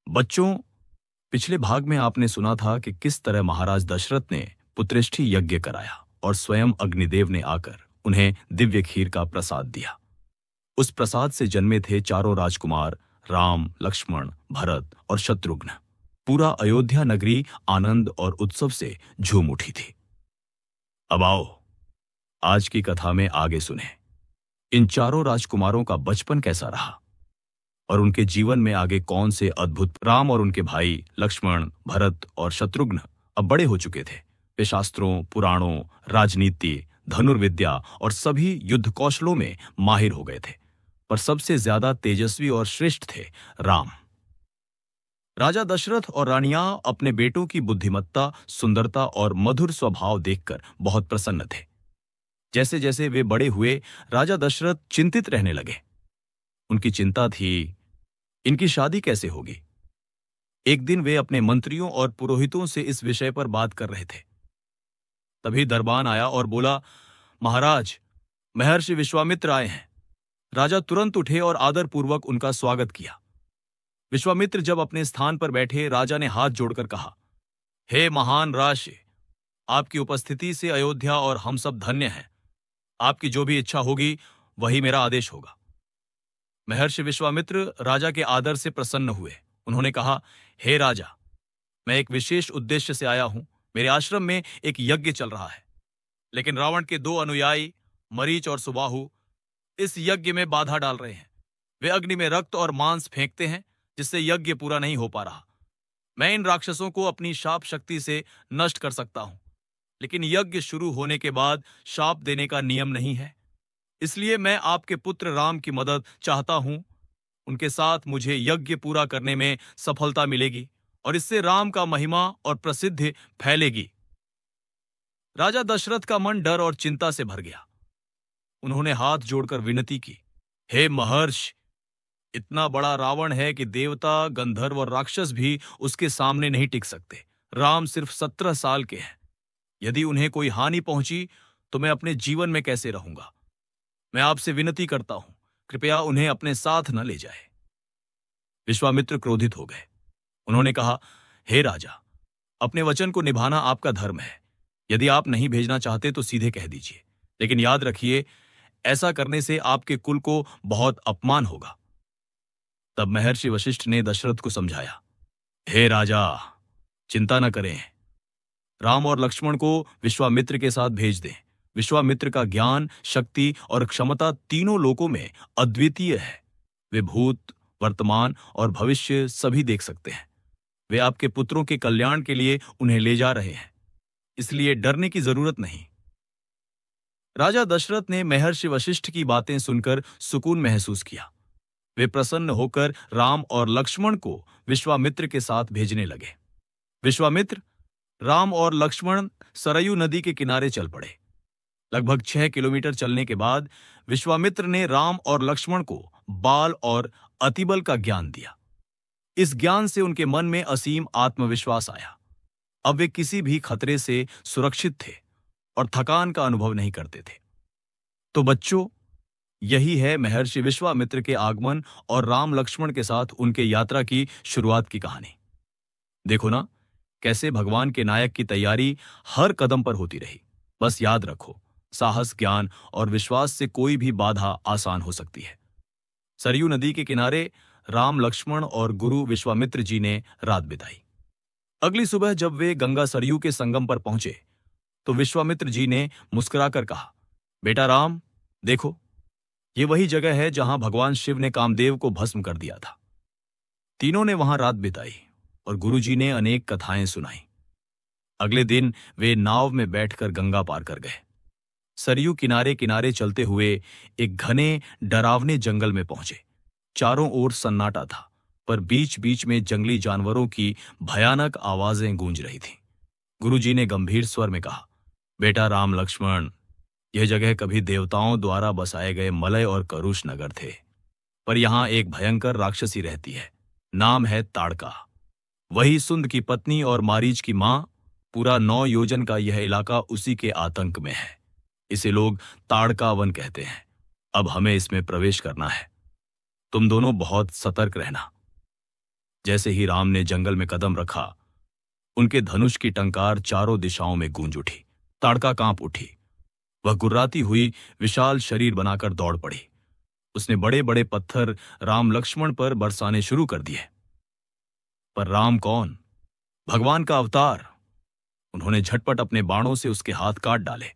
बच्चों, पिछले भाग में आपने सुना था कि किस तरह महाराज दशरथ ने पुत्रेष्ठी यज्ञ कराया और स्वयं अग्निदेव ने आकर उन्हें दिव्य खीर का प्रसाद दिया। उस प्रसाद से जन्मे थे चारों राजकुमार राम, लक्ष्मण, भरत और शत्रुघ्न। पूरा अयोध्या नगरी आनंद और उत्सव से झूम उठी थी। अब आओ, आज की कथा में आगे सुने इन चारों राजकुमारों का बचपन कैसा रहा और उनके जीवन में आगे कौन से अद्भुत। राम और उनके भाई लक्ष्मण, भरत और शत्रुघ्न अब बड़े हो चुके थे। वे शास्त्रों, पुराणों, राजनीति, धनुर्विद्या और सभी युद्ध कौशलों में माहिर हो गए थे, पर सबसे ज्यादा तेजस्वी और श्रेष्ठ थे राम। राजा दशरथ और रानियां अपने बेटों की बुद्धिमत्ता, सुंदरता और मधुर स्वभाव देखकर बहुत प्रसन्न थे। जैसे जैसे वे बड़े हुए, राजा दशरथ चिंतित रहने लगे। उनकी चिंता थी, इनकी शादी कैसे होगी। एक दिन वे अपने मंत्रियों और पुरोहितों से इस विषय पर बात कर रहे थे। तभी दरबान आया और बोला, महाराज, महर्षि विश्वामित्र आए हैं। राजा तुरंत उठे और आदरपूर्वक उनका स्वागत किया। विश्वामित्र जब अपने स्थान पर बैठे, राजा ने हाथ जोड़कर कहा, हे महान राज, आपकी उपस्थिति से अयोध्या और हम सब धन्य हैं। आपकी जो भी इच्छा होगी वही मेरा आदेश होगा। महर्षि विश्वामित्र राजा के आदर से प्रसन्न हुए। उन्होंने कहा, हे राजा, मैं एक विशेष उद्देश्य से आया हूं। मेरे आश्रम में एक यज्ञ चल रहा है, लेकिन रावण के दो अनुयायी मरीच और सुबाहु इस यज्ञ में बाधा डाल रहे हैं। वे अग्नि में रक्त और मांस फेंकते हैं, जिससे यज्ञ पूरा नहीं हो पा रहा। मैं इन राक्षसों को अपनी शाप शक्ति से नष्ट कर सकता हूं, लेकिन यज्ञ शुरू होने के बाद शाप देने का नियम नहीं है। इसलिए मैं आपके पुत्र राम की मदद चाहता हूं। उनके साथ मुझे यज्ञ पूरा करने में सफलता मिलेगी और इससे राम का महिमा और प्रसिद्धि फैलेगी। राजा दशरथ का मन डर और चिंता से भर गया। उन्होंने हाथ जोड़कर विनती की, हे महर्षि, इतना बड़ा रावण है कि देवता, गंधर्व और राक्षस भी उसके सामने नहीं टिक सकते। राम सिर्फ 17 साल के हैं। यदि उन्हें कोई हानि पहुंची तो मैं अपने जीवन में कैसे रहूंगा। मैं आपसे विनती करता हूं, कृपया उन्हें अपने साथ न ले जाए। विश्वामित्र क्रोधित हो गए। उन्होंने कहा, हे राजा, अपने वचन को निभाना आपका धर्म है। यदि आप नहीं भेजना चाहते तो सीधे कह दीजिए, लेकिन याद रखिए, ऐसा करने से आपके कुल को बहुत अपमान होगा। तब महर्षि वशिष्ठ ने दशरथ को समझाया, हे राजा, चिंता न करें। राम और लक्ष्मण को विश्वामित्र के साथ भेज दें। विश्वामित्र का ज्ञान, शक्ति और क्षमता तीनों लोकों में अद्वितीय है। वे भूत, वर्तमान और भविष्य सभी देख सकते हैं। वे आपके पुत्रों के कल्याण के लिए उन्हें ले जा रहे हैं, इसलिए डरने की जरूरत नहीं। राजा दशरथ ने महर्षि वशिष्ठ की बातें सुनकर सुकून महसूस किया। वे प्रसन्न होकर राम और लक्ष्मण को विश्वामित्र के साथ भेजने लगे। विश्वामित्र, राम और लक्ष्मण सरयू नदी के किनारे चल पड़े। लगभग 6 किलोमीटर चलने के बाद विश्वामित्र ने राम और लक्ष्मण को बाल और अतिबल का ज्ञान दिया। इस ज्ञान से उनके मन में असीम आत्मविश्वास आया। अब वे किसी भी खतरे से सुरक्षित थे और थकान का अनुभव नहीं करते थे। तो बच्चों, यही है महर्षि विश्वामित्र के आगमन और राम लक्ष्मण के साथ उनके यात्रा की शुरुआत की कहानी। देखो ना, कैसे भगवान के नायक की तैयारी हर कदम पर होती रही। बस याद रखो, साहस, ज्ञान और विश्वास से कोई भी बाधा आसान हो सकती है। सरयू नदी के किनारे राम, लक्ष्मण और गुरु विश्वामित्र जी ने रात बिताई। अगली सुबह जब वे गंगा सरयू के संगम पर पहुंचे तो विश्वामित्र जी ने मुस्कुराकर कहा, बेटा राम, देखो, ये वही जगह है जहां भगवान शिव ने कामदेव को भस्म कर दिया था। तीनों ने वहां रात बिताई और गुरुजी ने अनेक कथाएं सुनाई। अगले दिन वे नाव में बैठकर गंगा पार कर गए। सरयू किनारे किनारे चलते हुए एक घने, डरावने जंगल में पहुंचे। चारों ओर सन्नाटा था, पर बीच बीच में जंगली जानवरों की भयानक आवाजें गूंज रही थीं। गुरुजी ने गंभीर स्वर में कहा, बेटा राम, लक्ष्मण, यह जगह कभी देवताओं द्वारा बसाए गए मलय और करुष नगर थे, पर यहां एक भयंकर राक्षसी रहती है। नाम है ताड़का। वही सुंद की पत्नी और मारीच की मां। पूरा 9 योजन का यह इलाका उसी के आतंक में है। इसे लोग ताड़का वन कहते हैं। अब हमें इसमें प्रवेश करना है। तुम दोनों बहुत सतर्क रहना। जैसे ही राम ने जंगल में कदम रखा, उनके धनुष की टंकार चारों दिशाओं में गूंज उठी। ताड़का कांप उठी। वह गुर्राती हुई विशाल शरीर बनाकर दौड़ पड़ी। उसने बड़े बड़े पत्थर राम लक्ष्मण पर बरसाने शुरू कर दिए। पर राम कौन? भगवान का अवतार। उन्होंने झटपट अपने बाणों से उसके हाथ काट डाले।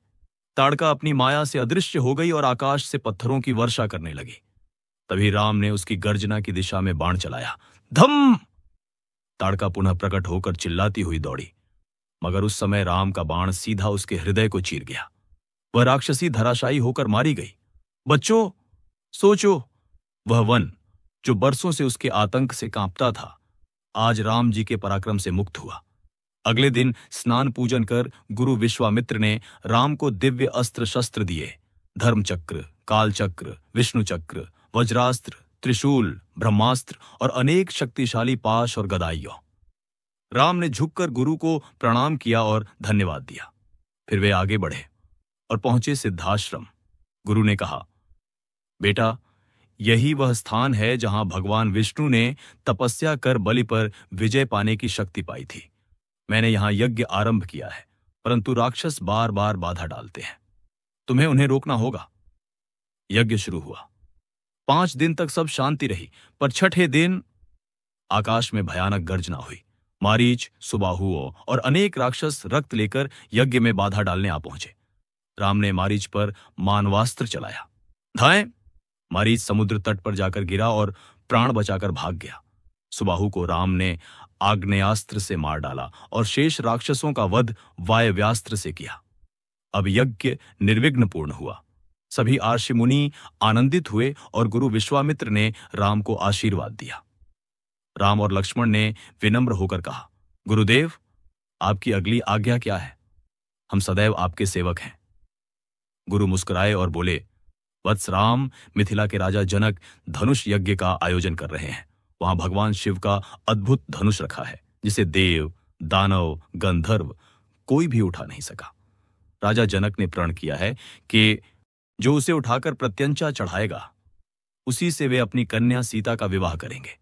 ताड़का अपनी माया से अदृश्य हो गई और आकाश से पत्थरों की वर्षा करने लगी। तभी राम ने उसकी गर्जना की दिशा में बाण चलाया। धम! ताड़का पुनः प्रकट होकर चिल्लाती हुई दौड़ी, मगर उस समय राम का बाण सीधा उसके हृदय को चीर गया। वह राक्षसी धराशायी होकर मारी गई। बच्चों, सोचो, वह वन जो बरसों से उसके आतंक से कांपता था, आज राम जी के पराक्रम से मुक्त हुआ। अगले दिन स्नान पूजन कर गुरु विश्वामित्र ने राम को दिव्य अस्त्र शस्त्र दिए। धर्मचक्र, कालचक्र, विष्णु चक्र, वज्रास्त्र, त्रिशूल, ब्रह्मास्त्र और अनेक शक्तिशाली पाश और गदाइयों। राम ने झुककर गुरु को प्रणाम किया और धन्यवाद दिया। फिर वे आगे बढ़े और पहुंचे सिद्धाश्रम। गुरु ने कहा, बेटा, यही वह स्थान है जहां भगवान विष्णु ने तपस्या कर बलि पर विजय पाने की शक्ति पाई थी। मैंने यहां यज्ञ आरंभ किया है, परंतु राक्षस बार बार बाधा डालते हैं। तुम्हें उन्हें रोकना होगा। यज्ञ शुरू हुआ। 5 दिन तक सब शांति रही, पर छठे दिन आकाश में भयानक गर्जना हुई। मारीच, सुबाहुओं और अनेक राक्षस रक्त लेकर यज्ञ में बाधा डालने आ पहुंचे। राम ने मारीच पर मानवास्त्र चलाया। धाएं! मारीच समुद्र तट पर जाकर गिरा और प्राण बचाकर भाग गया। सुबाहु को राम ने आग्नेयास्त्र से मार डाला और शेष राक्षसों का वध वायव्यास्त्र से किया। अब यज्ञ निर्विघ्न पूर्ण हुआ। सभी आर्षि मुनि आनंदित हुए और गुरु विश्वामित्र ने राम को आशीर्वाद दिया। राम और लक्ष्मण ने विनम्र होकर कहा, गुरुदेव, आपकी अगली आज्ञा क्या है? हम सदैव आपके सेवक हैं। गुरु मुस्कुराए और बोले, वत्स राम, मिथिला के राजा जनक धनुष यज्ञ का आयोजन कर रहे हैं। वहां भगवान शिव का अद्भुत धनुष रखा है, जिसे देव, दानव, गंधर्व कोई भी उठा नहीं सका। राजा जनक ने प्रण किया है कि जो उसे उठाकर प्रत्यंचा चढ़ाएगा, उसी से वे अपनी कन्या सीता का विवाह करेंगे।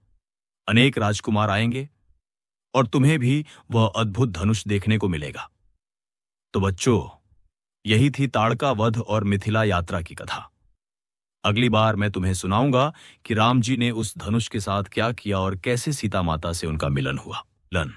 अनेक राजकुमार आएंगे और तुम्हें भी वह अद्भुत धनुष देखने को मिलेगा। तो बच्चों, यही थी ताड़का वध और मिथिला यात्रा की कथा। अगली बार मैं तुम्हें सुनाऊंगा कि राम जी ने उस धनुष के साथ क्या किया और कैसे सीता माता से उनका मिलन हुआ। लन